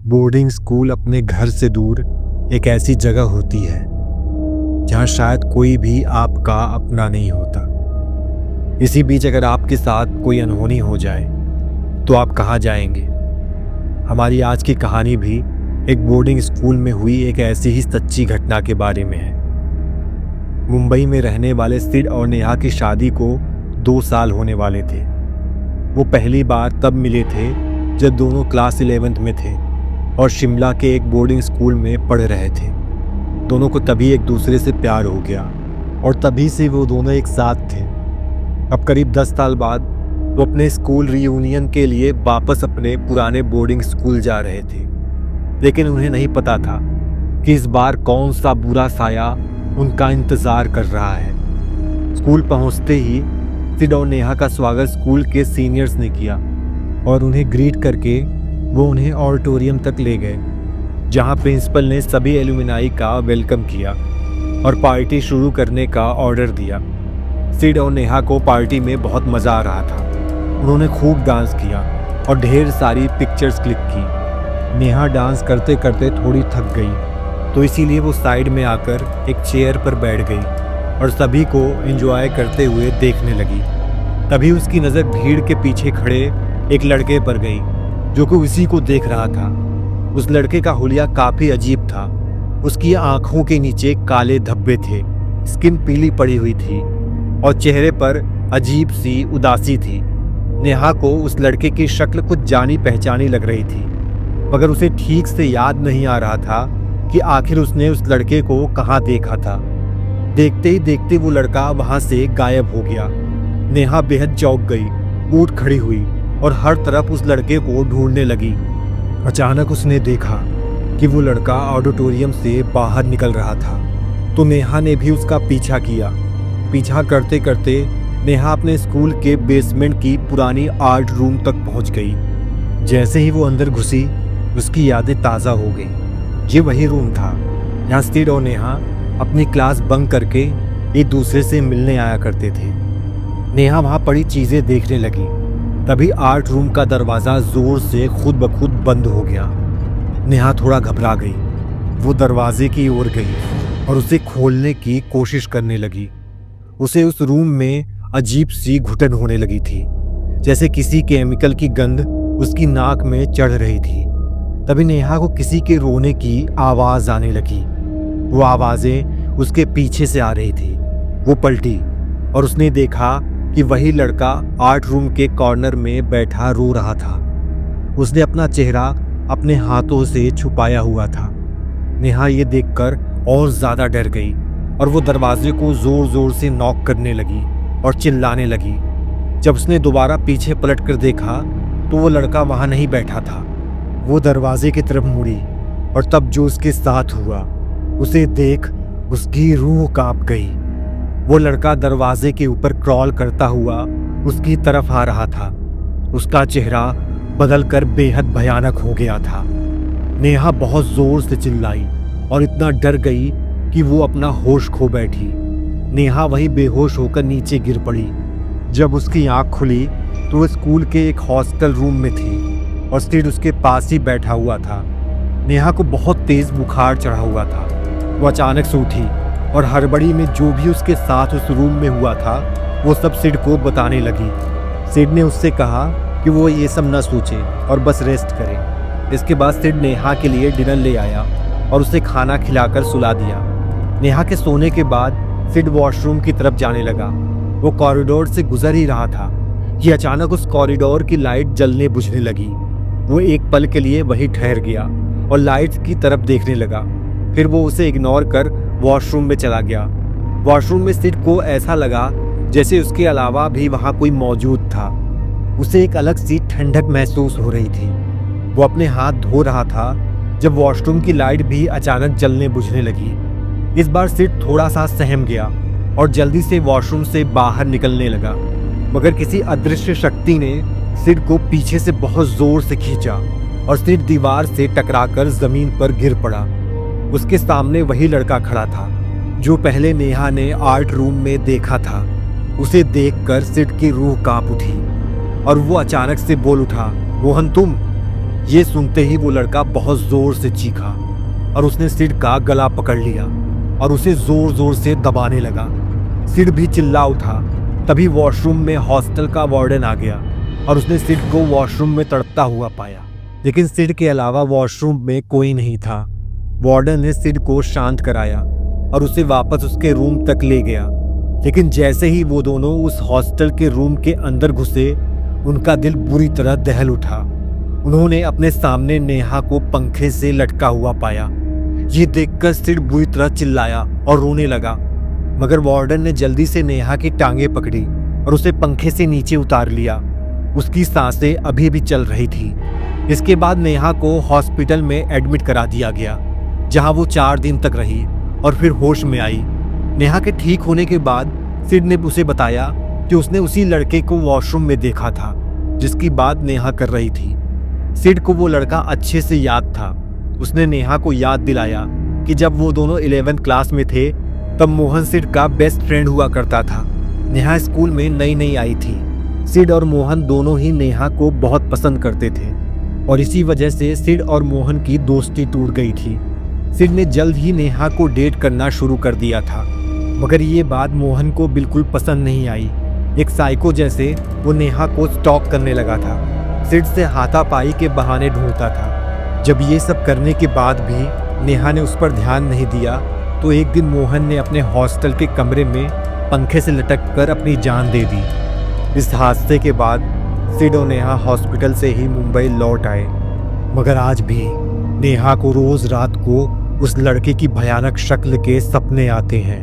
Boarding school अपने घर से दूर एक ऐसी जगह होती है जहां शायद कोई भी आपका अपना नहीं होता। इसी बीच अगर आपके साथ कोई अनहोनी हो जाए तो आप कहाँ जाएंगे? हमारी आज की कहानी भी एक बोर्डिंग स्कूल में हुई एक ऐसी ही सच्ची घटना के बारे में है। मुंबई में रहने वाले सिड और नेहा की शादी को 2 साल होने वाले थे। वो पहली बार तब मिले थे जब दोनों क्लास 11th में थे और शिमला के एक बोर्डिंग स्कूल में पढ़ रहे थे। दोनों को तभी एक दूसरे से प्यार हो गया और तभी से वो दोनों एक साथ थे। अब करीब 10 साल बाद वो अपने स्कूल रीयूनियन के लिए वापस अपने पुराने बोर्डिंग स्कूल जा रहे थे, लेकिन उन्हें नहीं पता था कि इस बार कौन सा बुरा साया उनका इंतज़ार कर रहा है। स्कूल पहुंचते ही सिड और नेहा का स्वागत स्कूल के सीनियर्स ने किया और उन्हें ग्रीट करके वो उन्हें ऑडिटोरियम तक ले गए, जहां प्रिंसिपल ने सभी एलुमनाई का वेलकम किया और पार्टी शुरू करने का ऑर्डर दिया। सिड और नेहा को पार्टी में बहुत मज़ा आ रहा था। उन्होंने खूब डांस किया और ढेर सारी पिक्चर्स क्लिक की। नेहा डांस करते करते थोड़ी थक गई, तो इसीलिए वो साइड में आकर एक चेयर पर बैठ गई और सभी को एंजॉय करते हुए देखने लगी। तभी उसकी नज़र भीड़ के पीछे खड़े एक लड़के पर गई जो कि उसी को देख रहा था। उस लड़के का हुलिया काफ़ी अजीब था। उसकी आंखों के नीचे काले धब्बे थे, स्किन पीली पड़ी हुई थी और चेहरे पर अजीब सी उदासी थी। नेहा को उस लड़के की शक्ल कुछ जानी पहचानी लग रही थी, मगर उसे ठीक से याद नहीं आ रहा था कि आखिर उसने उस लड़के को कहाँ देखा था। देखते ही देखते वो लड़का वहाँ से गायब हो गया। नेहा बेहद चौंक गई, उठ खड़ी हुई और हर तरफ उस लड़के को ढूंढने लगी। अचानक उसने देखा कि वो लड़का ऑडिटोरियम से बाहर निकल रहा था, तो नेहा ने भी उसका पीछा किया। पीछा करते करते नेहा अपने स्कूल के बेसमेंट की पुरानी आर्ट रूम तक पहुंच गई। जैसे ही वो अंदर घुसी, उसकी यादें ताज़ा हो गई। ये वही रूम था जहाँ सिड और नेहा अपनी क्लास बंक करके एक दूसरे से मिलने आया करते थे। नेहा वहाँ पड़ी चीज़ें देखने लगी। तभी आर्ट रूम का दरवाज़ा ज़ोर से खुद ब खुद बंद हो गया। नेहा थोड़ा घबरा गई। वो दरवाजे की ओर गई और उसे खोलने की कोशिश करने लगी। उसे उस रूम में अजीब सी घुटन होने लगी थी, जैसे किसी केमिकल की गंध उसकी नाक में चढ़ रही थी। तभी नेहा को किसी के रोने की आवाज़ आने लगी। वो आवाज़ें उसके पीछे से आ रही थी। वो पलटी और उसने देखा कि वही लड़का आर्ट रूम के कॉर्नर में बैठा रो रहा था। उसने अपना चेहरा अपने हाथों से छुपाया हुआ था। नेहा ये देखकर और ज़्यादा डर गई और वो दरवाजे को ज़ोर ज़ोर से नॉक करने लगी और चिल्लाने लगी। जब उसने दोबारा पीछे पलट कर देखा तो वो लड़का वहाँ नहीं बैठा था। वो दरवाजे की तरफ मुड़ी और तब जो उसके साथ हुआ, उसे देख उसकी रूह कांप गई। वो लड़का दरवाजे के ऊपर क्रॉल करता हुआ उसकी तरफ आ रहा था। उसका चेहरा बदलकर बेहद भयानक हो गया था। नेहा बहुत जोर से चिल्लाई और इतना डर गई कि वो अपना होश खो बैठी। नेहा वहीं बेहोश होकर नीचे गिर पड़ी। जब उसकी आंख खुली तो वो स्कूल के एक हॉस्टल रूम में थी और सिड उसके पास ही बैठा हुआ था। नेहा को बहुत तेज बुखार चढ़ा हुआ था। वो अचानक से उठी और हड़बड़ी में जो भी उसके साथ उस रूम में हुआ था वो सब सिड को बताने लगी। सिड ने उससे कहा कि वो ये सब न सोचे और बस रेस्ट करे। इसके बाद सिड नेहा के लिए डिनर ले आया और उसे खाना खिलाकर सुला दिया। नेहा के सोने के बाद सिड वॉशरूम की तरफ जाने लगा। वो कॉरिडोर से गुजर ही रहा था कि अचानक उस कॉरिडोर की लाइट जलने बुझने लगी। वो एक पल के लिए वहीं ठहर गया और लाइट की तरफ देखने लगा। फिर वो उसे इग्नोर कर वॉशरूम में चला गया। वॉशरूम में सिड को ऐसा लगा जैसे उसके अलावा भी वहाँ कोई मौजूद था। उसे एक अलग सी ठंडक महसूस हो रही थी। वो अपने हाथ धो रहा था जब वॉशरूम की लाइट भी अचानक जलने बुझने लगी। इस बार सिड थोड़ा सा सहम गया और जल्दी से वॉशरूम से बाहर निकलने लगा, मगर किसी अदृश्य शक्ति ने सिड को पीछे से बहुत जोर से खींचा और सिड दीवार से टकराकर जमीन पर गिर पड़ा। उसके सामने वही लड़का खड़ा था जो पहले नेहा ने आर्ट रूम में देखा था। उसे देखकर सिड की रूह कांप उठी और वो अचानक से बोल उठा, मोहन तुम। ये सुनते ही वो लड़का बहुत जोर से चीखा और उसने सिड का गला पकड़ लिया और उसे जोर जोर से दबाने लगा। सिड भी चिल्ला उठा। तभी वॉशरूम में हॉस्टल का वार्डन आ गया और उसने सिड को वॉशरूम में तड़पता हुआ पाया, लेकिन सिड के अलावा वॉशरूम में कोई नहीं था। वार्डन ने सिड को शांत कराया और उसे वापस उसके रूम तक ले गया, लेकिन जैसे ही वो दोनों उस हॉस्टल के रूम के अंदर घुसे, उनका दिल बुरी तरह दहल उठा। उन्होंने अपने सामने नेहा को पंखे से लटका हुआ पाया। ये देखकर सिड बुरी तरह चिल्लाया और रोने लगा, मगर वार्डन ने जल्दी से नेहा की टांगें पकड़ी और उसे पंखे से नीचे उतार लिया। उसकी सांसें अभी भी चल रही थी। इसके बाद नेहा को हॉस्पिटल में एडमिट करा दिया गया, जहां वो 4 दिन तक रही और फिर होश में आई। नेहा के ठीक होने के बाद सिड ने उसे बताया कि उसने उसी लड़के को वॉशरूम में देखा था जिसकी बात नेहा कर रही थी। सिड को वो लड़का अच्छे से याद था। उसने नेहा को याद दिलाया कि जब वो दोनों 11th क्लास में थे तब मोहन सिड का बेस्ट फ्रेंड हुआ करता था। नेहा स्कूल में नई नई आई थी। सिड और मोहन दोनों ही नेहा को बहुत पसंद करते थे और इसी वजह से सिड और मोहन की दोस्ती टूट गई थी। सिड ने जल्द ही नेहा को डेट करना शुरू कर दिया था, मगर ये बात मोहन को बिल्कुल पसंद नहीं आई। एक साइको जैसे वो नेहा को स्टॉक करने लगा था, सिड से हाथापाई के बहाने ढूंढता था। जब ये सब करने के बाद भी नेहा ने उस पर ध्यान नहीं दिया तो एक दिन मोहन ने अपने हॉस्टल के कमरे में पंखे से लटक कर अपनी जान दे दी। इस हादसे के बाद सिड और नेहा हॉस्पिटल से ही मुंबई लौट आए, मगर आज भी नेहा को रोज रात को उस लड़के की भयानक शक्ल के सपने आते हैं।